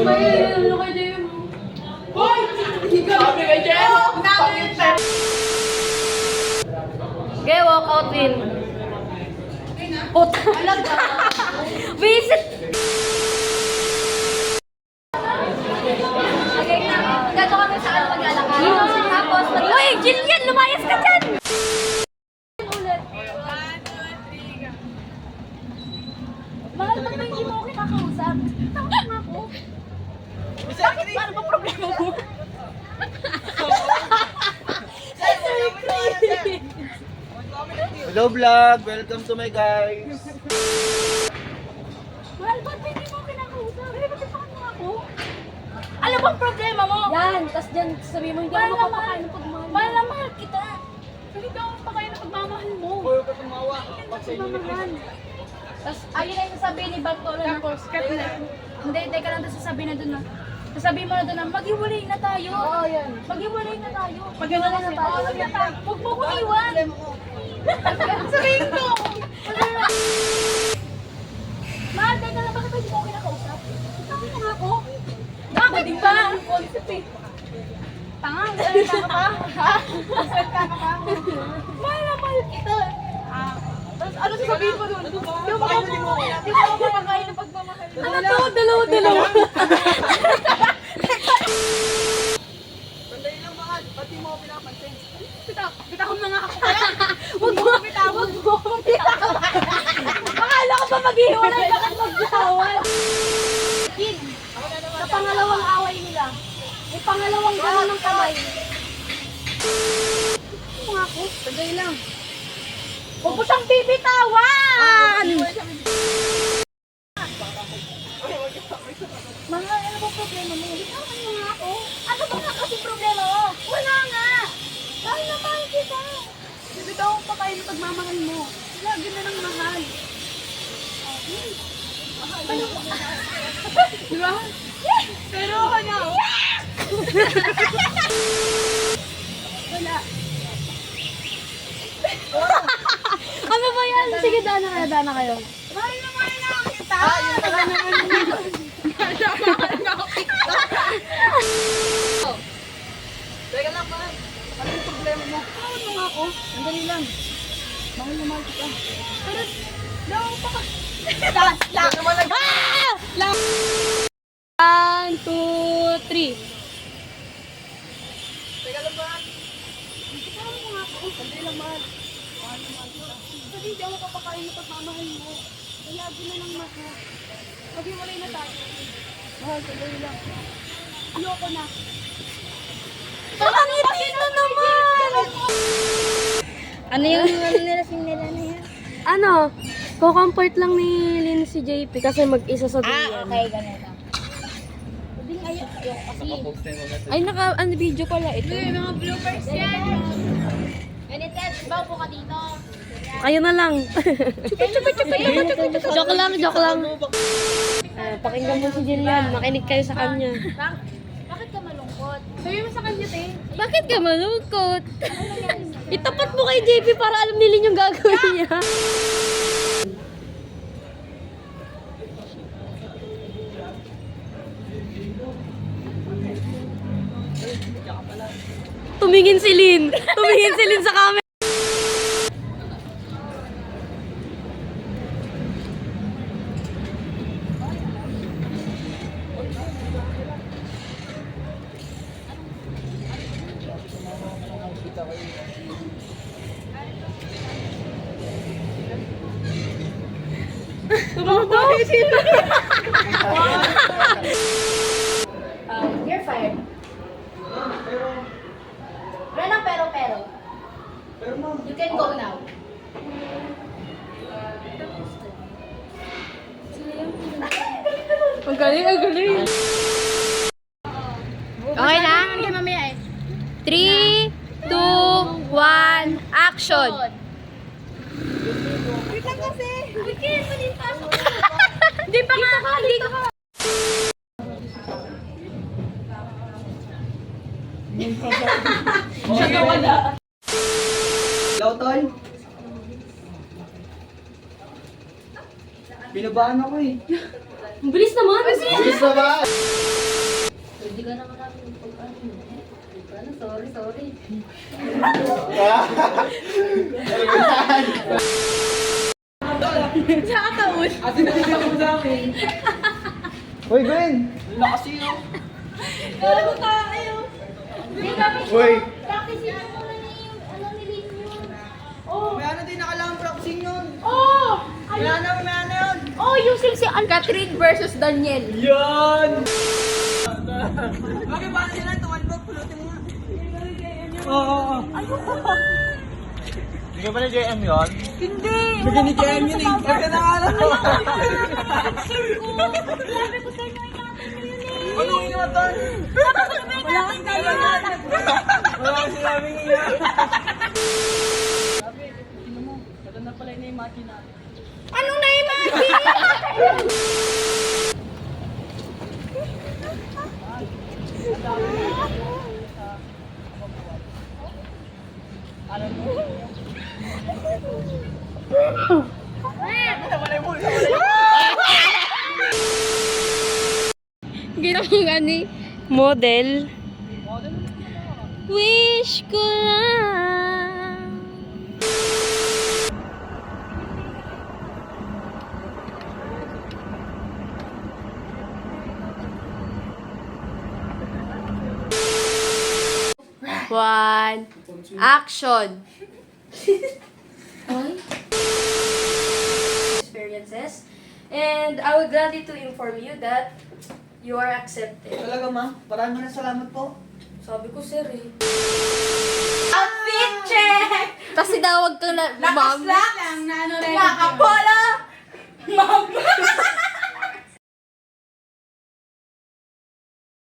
Ano kay Jem? Hoy! Sabi kay Jem! Okay, walk out win. Puta. Visit! Okay na. Gato kami sa maglalakad. Tapos, uy, Jillian, lumayas ka dyan! Ulit. 1, 2, 3, mahal, ba't ba hindi mo ako kinakausap? Tama nga ako. Bakit? Ano ba problema mo? Hello vlog! Welcome to my guys! Mahal, ba't ba hindi mo ako kinakausap? Bakit pa ako? Ano bang problema mo? Yan, tas dyan sabihin mo hindi ako makapakain ng pagmamahal. Mahal na mahal kita. Hindi ka ako makapakain ng pagmamahal mo. Huwag ka tumawa! Pagmamahal. Tas ayun na yung sasabihin ni Bartolo na. Tapos, cut na. Hindi, teka lang, tas sasabihin na doon na. Sasabihin mo na doon na, maghiwalay na tayo. Oo, yan. Maghiwalay na tayo. Maghiwalay na tayo. Huwag mo kong iwan. Sabihin ko. Mahal, teka lang, bakit hindi mo ako kinakausap? Tama nga ako. Bakit ba? Ang concept eh. Tanga, salita ka pa? Salita ka pa? Mahal na mahal kita. Tapos ano sasabihin mo doon? Di mo makakain ng pagmamahal. Ano to? Dalawa. Sandali lang mahal! Pati mo ako pinapansin! Bitakon na nga ako. Huwag mo bitawan. Akala ko ba maghihiwalay? Bakit magbitawan? Kid, sa pangalawang away nila, may pangalawang gano'n ng kamay. Ano nga ako? Sandali lang. Huwag mo siyang bibitawan! Mga, ano ba problema mo? Bitawan mo nga ako. Ano ba nga kasi problema mo? Wala nga! Mahal na mahal kita! Bibitawan pa kayo ng pagmamahal mo. Lagi na ng mahal. Ano ba? Diba? Pero ano? Wala. Ano ba yan? Sige, dana kayo. Mahal na mahal na kita! Wala naman. Teka lang mahal! Ano yung problema mo? Tawad mo nga ako. Sandali lang. Mahal na mahal kita. Pero, daw pa ka. Lang naman lang. Lang! 1, 2, 3. Teka lang mahal! Tawad mo nga ako. Sandali lang mahal! Mahal na mahal kita! Sabi, hindi ako papakain ng pagmamahal mo. Kaya na lang ako. Maghiwalay na tayo. Mahal, sandali lang! Ayoko na. Pakangiti na naman! Ano yung nilasing nila na yan? Ano? Ko-comfort lang ni Lynn si JP kasi mag-isa sa duyan. Okay, ganito. Sabi nga ayoko kasi. Ay, video pala ito. Mga bloopers yan. Ganito, baw po ka dito. Kayo na lang. Joke lang. Pakinggan mo si Jillian. Makinig kayo sa kanya. Bakit ka malungkot? Sabi mo sa kanya, te. Bakit ka malungkot? Itapat mo kay JP para alam ni Lynn yung gagawin niya. Tumingin si Lynn sa camera. You're fired. Wala ng pero. Pero ma'am! You can go now. Ang galing. Okay na? Hindi mamaya eh. 3, 2, 1, action! Wait lang kasi. Okay, pasok. Hindi pa nga, hindi ka. Siya na wala. Hello, Tol? Pinabahan ako eh. Ang bilis naman. Bilis na ba? Hindi ka naman namin yung pag-ano. Ano, sorry. Sa kataon. Ate na mo sa amin. Uy, Gwen! Lakas yun. Gago tayo. Hindi kami Uy! practice mo muna na yung ano nilin yun. Oh. May ano din nakalang practicing yun. Oh! May ano yun. Oh, yung si Catherine versus Daniel. Yan! Bakit ba sila? Tumalbog, pulutin mo nga. Oo. Hindi ka ba na JM yun? Hindi. Bigyan ni JM yun eh. Kaya na nga lang. Sabi ko sa inyo, ingatan nyo yun eh. Ano ingatan? Wala kang kailangan. Wala kasi sinabing iyan. Sabi, tingnan mo. Maganda pala yung na-imagine natin. Anong na-imagine? Alam mo? Ginawa nga ni model. Wish ko lang. One, action. Experiences, and I would gladly to inform you that you are accepted. Talaga ma, maraming salamat po. Sabi ko, sir eh. Outfit check! Kasi daw wag kang na... Nakaslack lang na ano rin. Nakapolo!